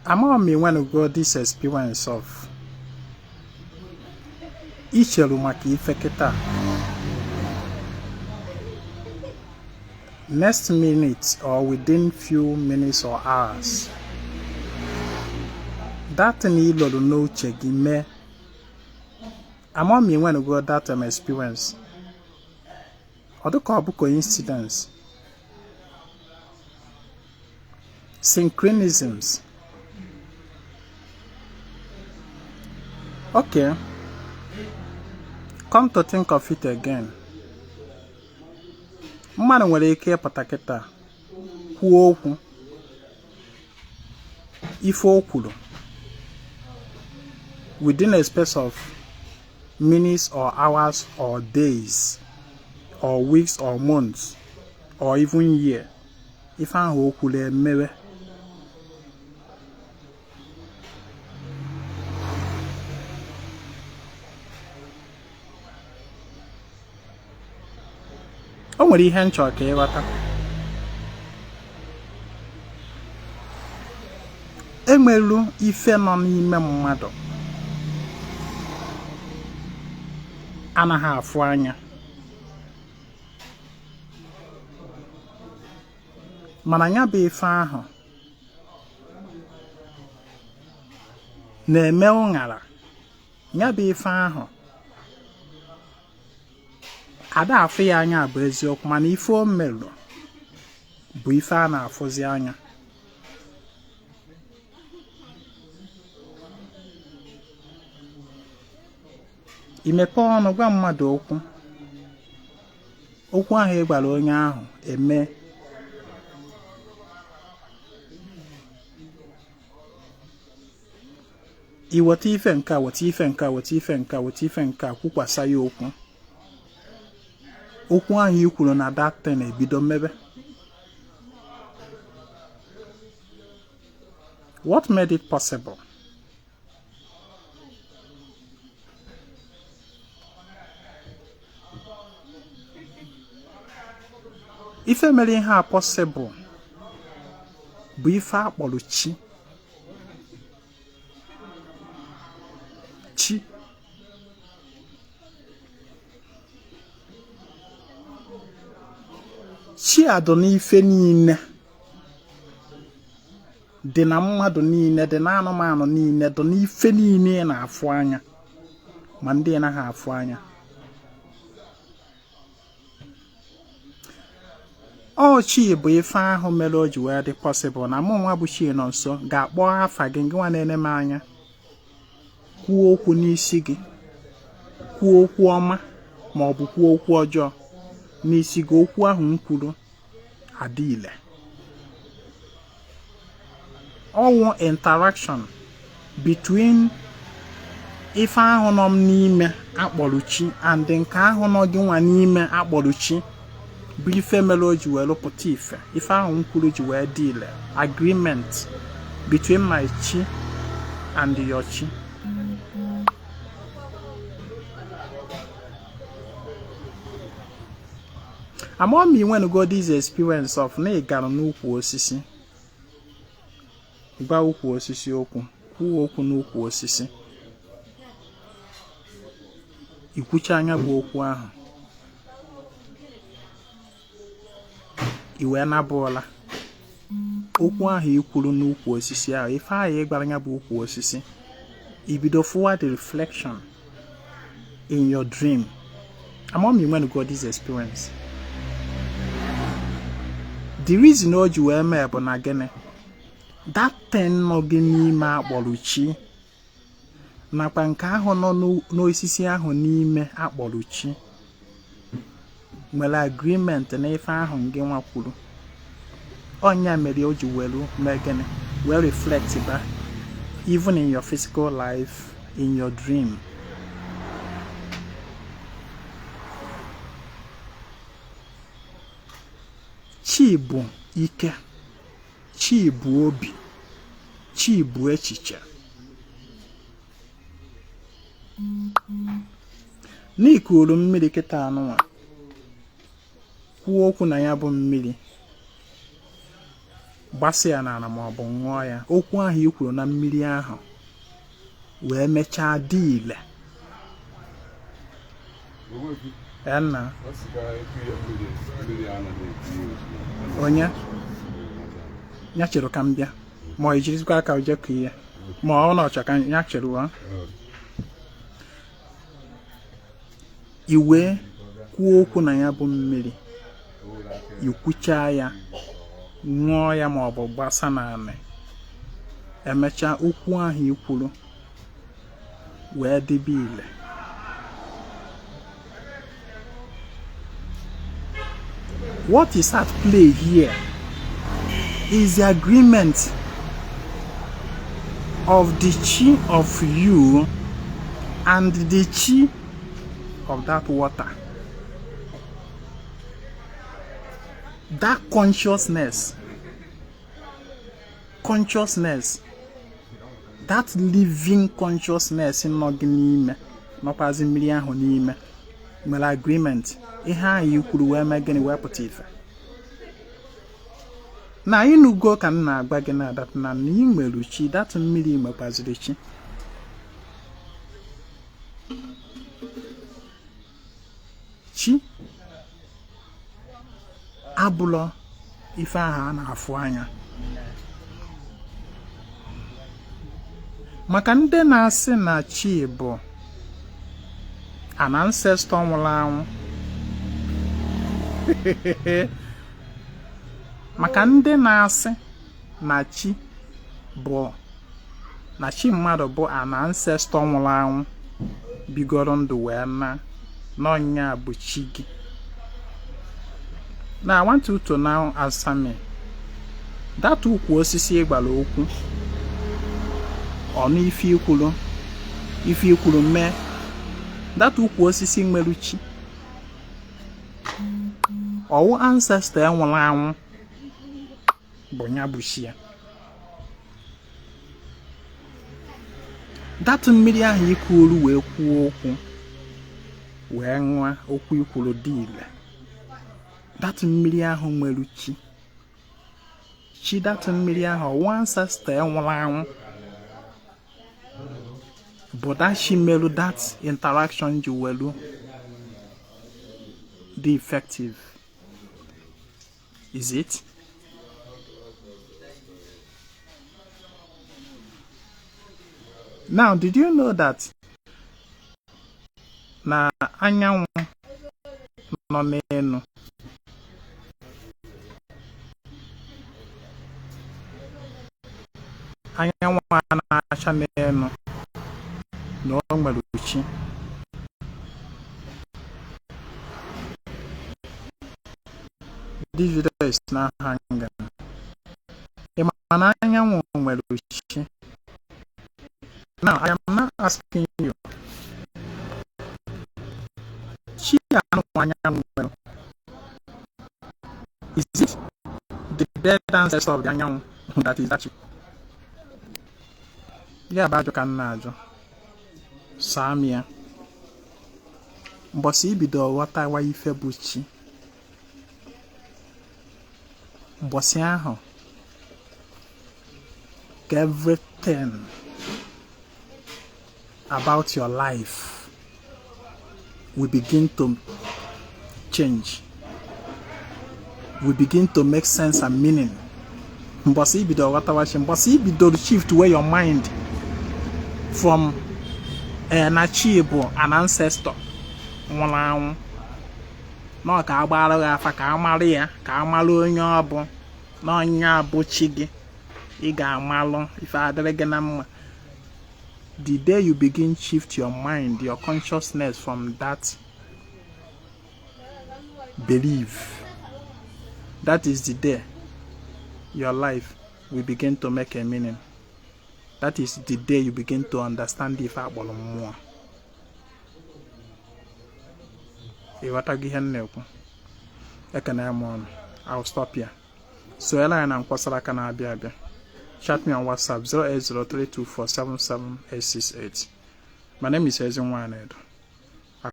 Among me when I got this experience of ichelu maka ifeketa. Next minute or within few minutes or hours, that thing lolo no check me. Among me when I got that experience. Other couple coincidence. Synchronisms. Okay. Come to think of it again. Mmadụ nwere ike ịpụta kịta kwuo okwu ife o kwuru within a space of minutes or hours or days or weeks or months or even year. Ife ahụ o kwuru emewe. O nwere ihe nchọ ka ịghọta. Enwelu ife nọ n'ime mmadụ anaghị afụ anya, mana ya bụ ife ahụ na-eme ụṅara. Ya bụ ife ahụ ada afụ ya anya bụ eziokwu, mana ife o melụ bụ ife a na-afụzi anya. Imepe ọnụ gwa mmadụ okwu ahụ ị gwara onye ahụ eme. Iweta ife nke a, weta ife nke a, weta ife nke a, weta ife nke a, kwukwasa ya okwu. Okwu ahụ i kwuru na that thing ebido mmebe. What made it possible? Ife mere ihe a possible bụ ife akpọrọ chi. Chi. Chi adọ n'ife niile, dị na mmadụ niile, dị na anụmanụ niile, dọ n'ife niile na-afụ anya ma ndị anaghị afụ anya. Ọ chi bụ ife ahụ mere o ji wee dị possible na mụ nwa bụ chi nọ nso ga-akpọ afa gị nwa na-ene m anya, kwuo okwu n'isi gị, kwuo okwu ọma ma ọ bụ kwuo okwu ọjọọ n'isi gị. Okwu ahụ m kwuru adị ile. Ọwụ interaction between ife ahụ nọ m n'ime akpọrọ chi and nke ahụ nọ gị nwa n'ime akpọrọ chi bụ ife mere o ji wee lụpụta ife. Ife ahụ m kwuru ji wee dị ile. Agreement between my chi and your chi. Among me when I got this experience of na ị gara n'ukwu osisi, gwa ukwu osisi okwu, kwuo okwu n'ukwu osisi, ikwucha anya bụ okwu ahụ, iwe nabụọla okwu ahụ ikwuru n'ukwu osisi ahụ. Ife ahụ ị gwara anya bụ ukwu osisi, ibido forward the reflection in your dream. Among me when I got this experience. The reason o ji wee mee bụ na gịnị? That thing nọ gị n'ime akpọrọ chi nakwa nke ahụ nọ n'osisi ahụ n'ime akpọrọ chi nwere agreement na ife ahụ gị nwa kwuru. Onya mere o ji welu mee gịnị? Wee reflect back even in your physical life, in your dream. Chi bụ ike, chi bụ obi, chi bụ echiche. N'ikuru mmiri kịta anụnwa, kwuo okwu na ya bụ mmiri. gbasịa n'ala ma ọ bụ ṅụọ ya, okwu ahụ i kwuru na mmiri ahụ wee mechaa dị ile. Enna onye ya chere ka m bịa ma ọ jirizikwa aka ojekụ ihe ma ọ na ọchọ ka ya chere wa iwe kwuo okwu na ya bụ mmiri, ikwuchaa ya ṅụọ ya ma ọ bụ gbasa n'ala, emechaa okwu ahụ i kwuru wee dịbe ile. What is at play here is the agreement of the chi of you and the chi of that water. That consciousness, that living consciousness in n'ime nọkwazi mmiri ahụ n'ime mere agreement. Ihe ahụ i kwuru wee mee gịnị wee pụta ife. Na ịnụgo ka m na-agba gị na dat na ị nwere chi, dat mmiri mekwaziri chi. Chi abụlọ ife ahụ a na-afụ anya. Maka ndị na-asị na chi bụ an ancestor nwụrụ anwụ, maka ndị na-asị na chi mmadụ bụ an ancestor nwụrụ anwụ bigoro ndụ wee na n'ọnya bụ chi gị. Now I want you to now answer me. That ukwu osisi ịgbara okwu ọnụ ife ikwuru mee, that ukwu osisi nwere chi ọwụ ancestor nwụrụ anwụ bụ nya bụ chi ya. That mmiri ahụ ikwuru wee kwuo okwu wee ṅụọ okwu ikwuru dị ile. That mmiri ahụ nwere chi that mmiri ahụ ọwụ ancestor nwụrụ anwụ bụ that chi merụ that interaction ji welu dị effective. Is it? Now, did you know that na anyanwụ nọ n'elu anyanwụ a na-acha n'elu na o nwere chi? This video is now hanging. Now I am not asking you. Is it the dead ancestor of the Anyanwụ that is that you? Yeah, but you can know. Samia. But see, bido wata wa ife buchi. Mbosi ahụ everything about your life will begin to change, will begin to make sense and meaning. Mbosi bido watawashi, mbosi bido shift where your mind from an achievable, an ancestor nwụrụ anwụ na ka agbara afa ka amalụ ya ka amalụ onye ọ bụ na onye abụ chi gị ị ga-amalụ ife adịrị gị na mma. The day you begin shift your mind, your consciousness from that belief, that is the day your life will begin to make a meaning. That is the day you begin to understand the fact more. I'll stop here. So chat me on WhatsApp 08032477868. My name is Ezinwa Anaedo.